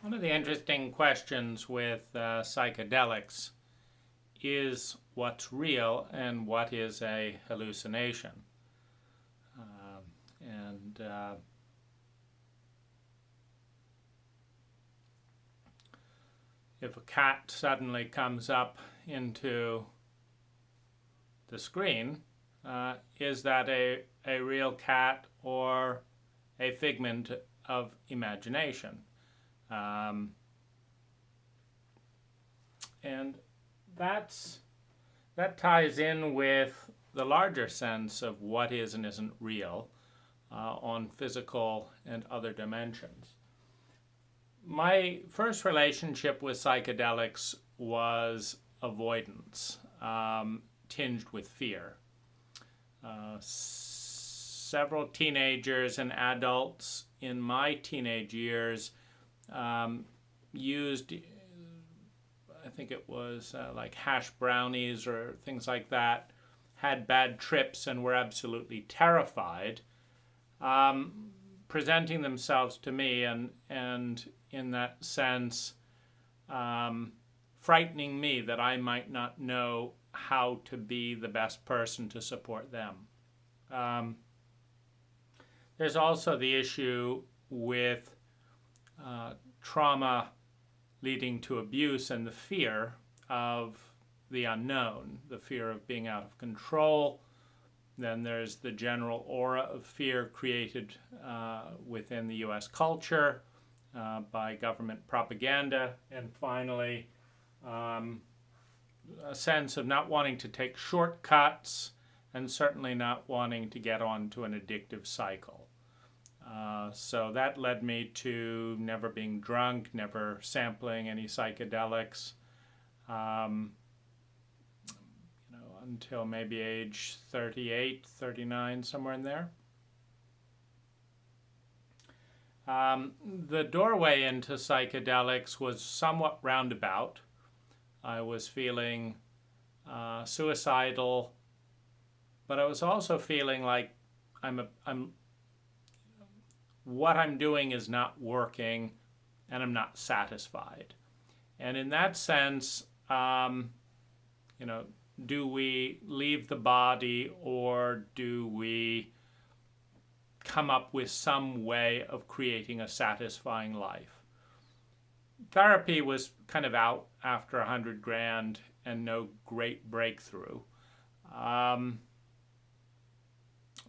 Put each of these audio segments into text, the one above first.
One of the interesting questions with psychedelics is what's real and what is a hallucination. And if a cat suddenly comes up into the screen, is that a real cat or a figment of imagination? Um, and that ties in with the larger sense of what is and isn't real on physical and other dimensions. My first relationship with psychedelics was avoidance, tinged with fear. Several teenagers and adults in my teenage years used, I think it was like hash brownies or things like that, had bad trips and were absolutely terrified, presenting themselves to me and in that sense, frightening me that I might not know how to be the best person to support them. There's also the issue with trauma leading to abuse and the fear of the unknown, the fear of being out of control. Then there's the general aura of fear created within the US culture by government propaganda. And finally, a sense of not wanting to take shortcuts and certainly not wanting to get onto an addictive cycle. So that led me to never being drunk, never sampling any psychedelics, until maybe age 38, 39, somewhere in there. The doorway into psychedelics was somewhat roundabout. I was feeling suicidal, but I was also feeling like what I'm doing is not working and I'm not satisfied. And in that sense, do we leave the body or do we come up with some way of creating a satisfying life? Therapy was kind of out after 100 grand and no great breakthrough.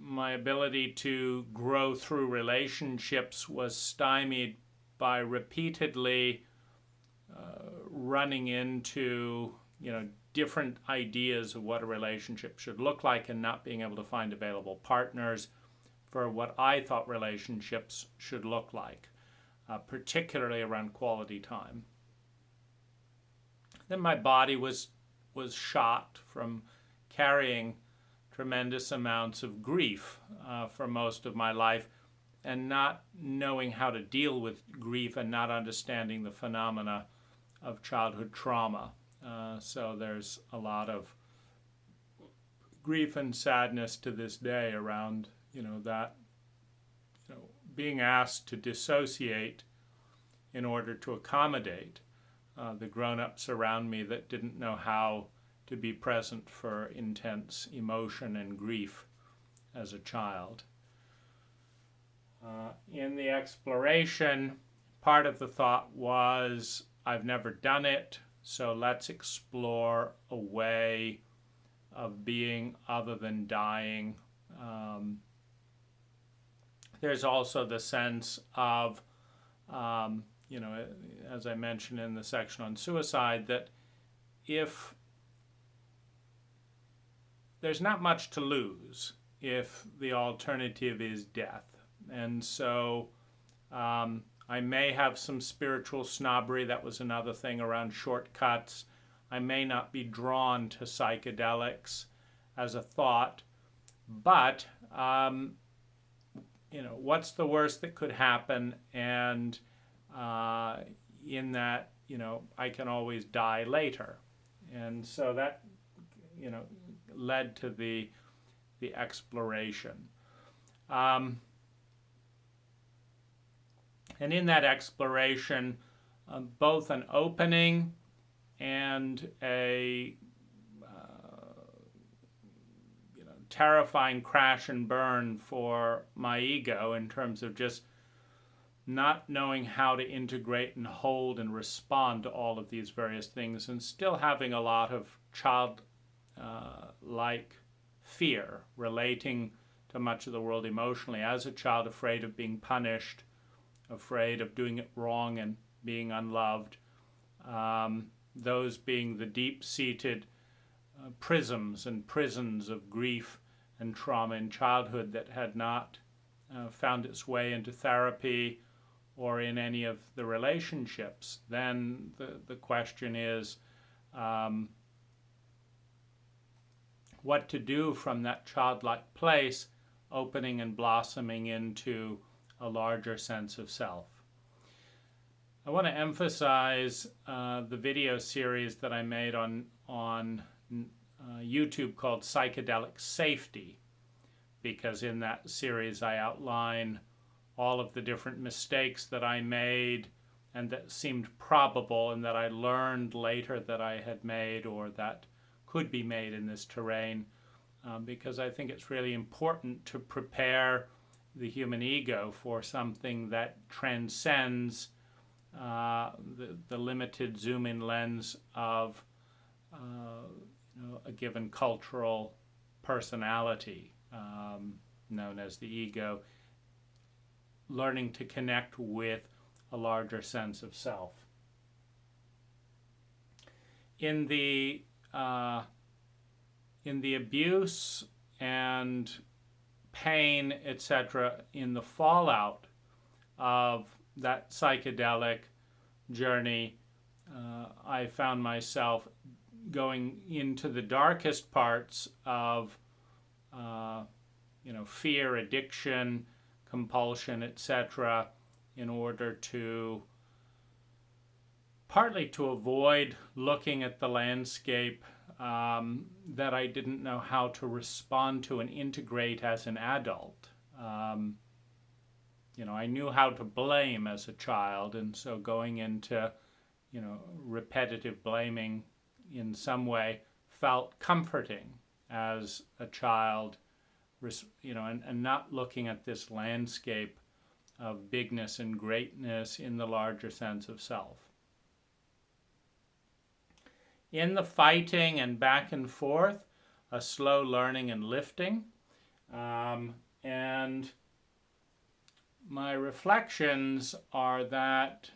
My ability to grow through relationships was stymied by repeatedly running into, different ideas of what a relationship should look like and not being able to find available partners for what I thought relationships should look like, particularly around quality time. Then my body was shot from carrying tremendous amounts of grief for most of my life and not knowing how to deal with grief and not understanding the phenomena of childhood trauma. So there's a lot of grief and sadness to this day around, being asked to dissociate in order to accommodate the grown-ups around me that didn't know how to be present for intense emotion and grief as a child. In the exploration, part of the thought was, I've never done it, so let's explore a way of being other than dying. There's also the sense of, as I mentioned in the section on suicide, that if there's not much to lose if the alternative is death. And so I may have some spiritual snobbery. That was another thing around shortcuts. I may not be drawn to psychedelics as a thought, but what's the worst that could happen? And in that, I can always die later. And so that, led to the exploration. And in that exploration, both an opening and a terrifying crash and burn for my ego in terms of just not knowing how to integrate and hold and respond to all of these various things, and still having a lot of child-like fear relating to much of the world emotionally. As a child, afraid of being punished, afraid of doing it wrong and being unloved, those being the deep-seated prisms and prisons of grief and trauma in childhood that had not found its way into therapy or in any of the relationships. Then the question is what to do from that childlike place, opening and blossoming into a larger sense of self. I want to emphasize the video series that I made on YouTube called Psychedelic Safety, because in that series I outline all of the different mistakes that I made and that seemed probable and that I learned later that I had made or that could be made in this terrain, because I think it's really important to prepare the human ego for something that transcends the limited zoom-in lens of a given cultural personality known as the ego, learning to connect with a larger sense of self. In the abuse and pain, etc., in the fallout of that psychedelic journey, I found myself going into the darkest parts of fear, addiction, compulsion, etc., in order to partly to avoid looking at the landscape that I didn't know how to respond to and integrate as an adult. I knew how to blame as a child, and so going into repetitive blaming in some way felt comforting as a child, and not looking at this landscape of bigness and greatness in the larger sense of self. In the fighting and back and forth, a slow learning and lifting, and my reflections are that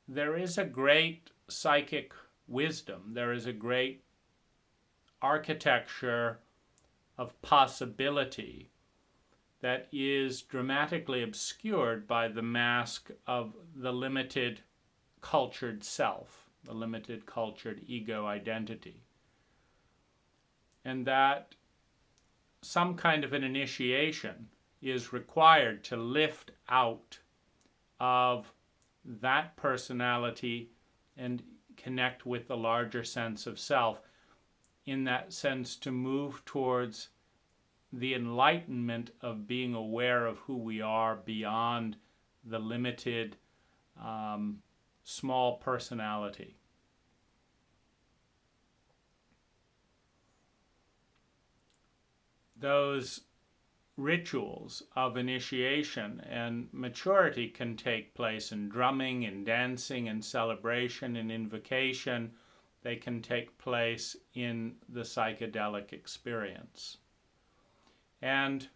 there is a great psychic wisdom, there is a great architecture of possibility that is dramatically obscured by the mask of the limited cultured self, the limited cultured ego identity. And that some kind of an initiation is required to lift out of that personality and connect with the larger sense of self, in that sense to move towards the enlightenment of being aware of who we are beyond the limited small personality. Those rituals of initiation and maturity can take place in drumming, in dancing, in celebration, in invocation. They can take place in the psychedelic experience. And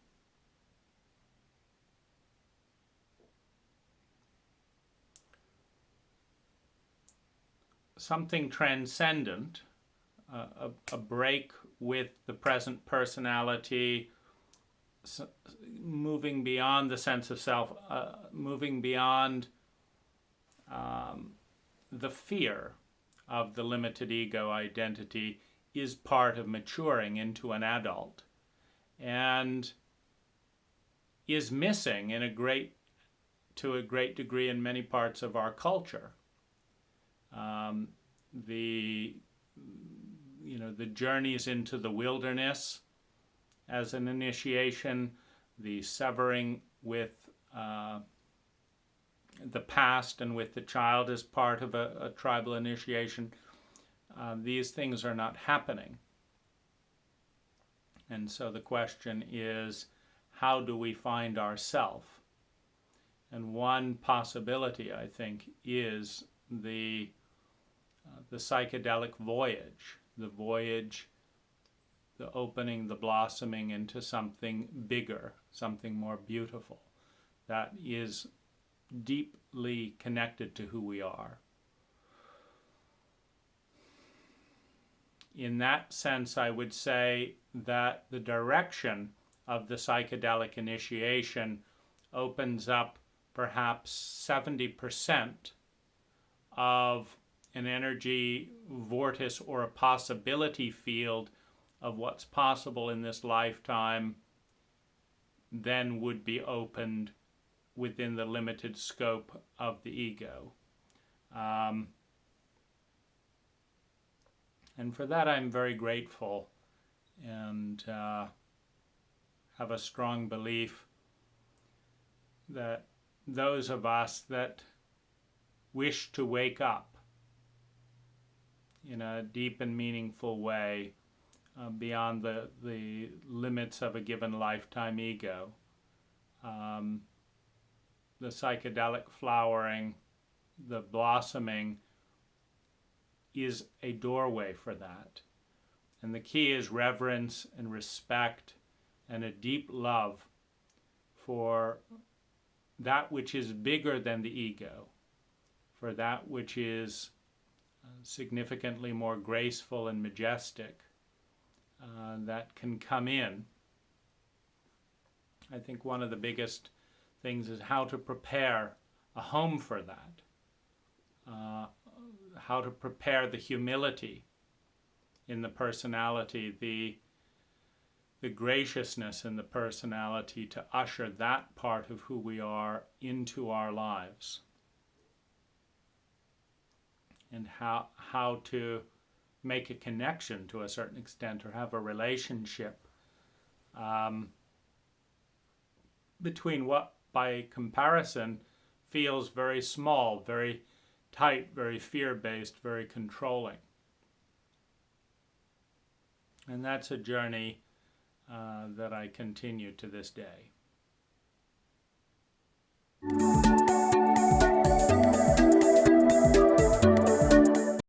something transcendent, a break with the present personality, moving beyond the sense of self, moving beyond the fear of the limited ego identity, is part of maturing into an adult, and is missing to a great degree in many parts of our culture. The journeys into the wilderness as an initiation, the severing with the past and with the child as part of a tribal initiation, these things are not happening. And so the question is, how do we find ourself? And one possibility, I think, is the psychedelic voyage, the opening, the blossoming into something bigger, something more beautiful, that is deeply connected to who we are. In that sense, I would say that the direction of the psychedelic initiation opens up perhaps 70% of an energy vortice or a possibility field of what's possible in this lifetime then would be opened within the limited scope of the ego. And for that I'm very grateful, and have a strong belief that those of us that wish to wake up in a deep and meaningful way beyond the limits of a given lifetime ego, the psychedelic flowering, the blossoming, is a doorway for that. And the key is reverence and respect and a deep love for that which is bigger than the ego, for that which is significantly more graceful and majestic, that can come in. I think one of the biggest things is how to prepare a home for that, how to prepare the humility in the personality, the graciousness in the personality to usher that part of who we are into our lives, and how to make a connection to a certain extent, or have a relationship between what by comparison feels very small, very tight, very fear-based, very controlling. And that's a journey that I continue to this day.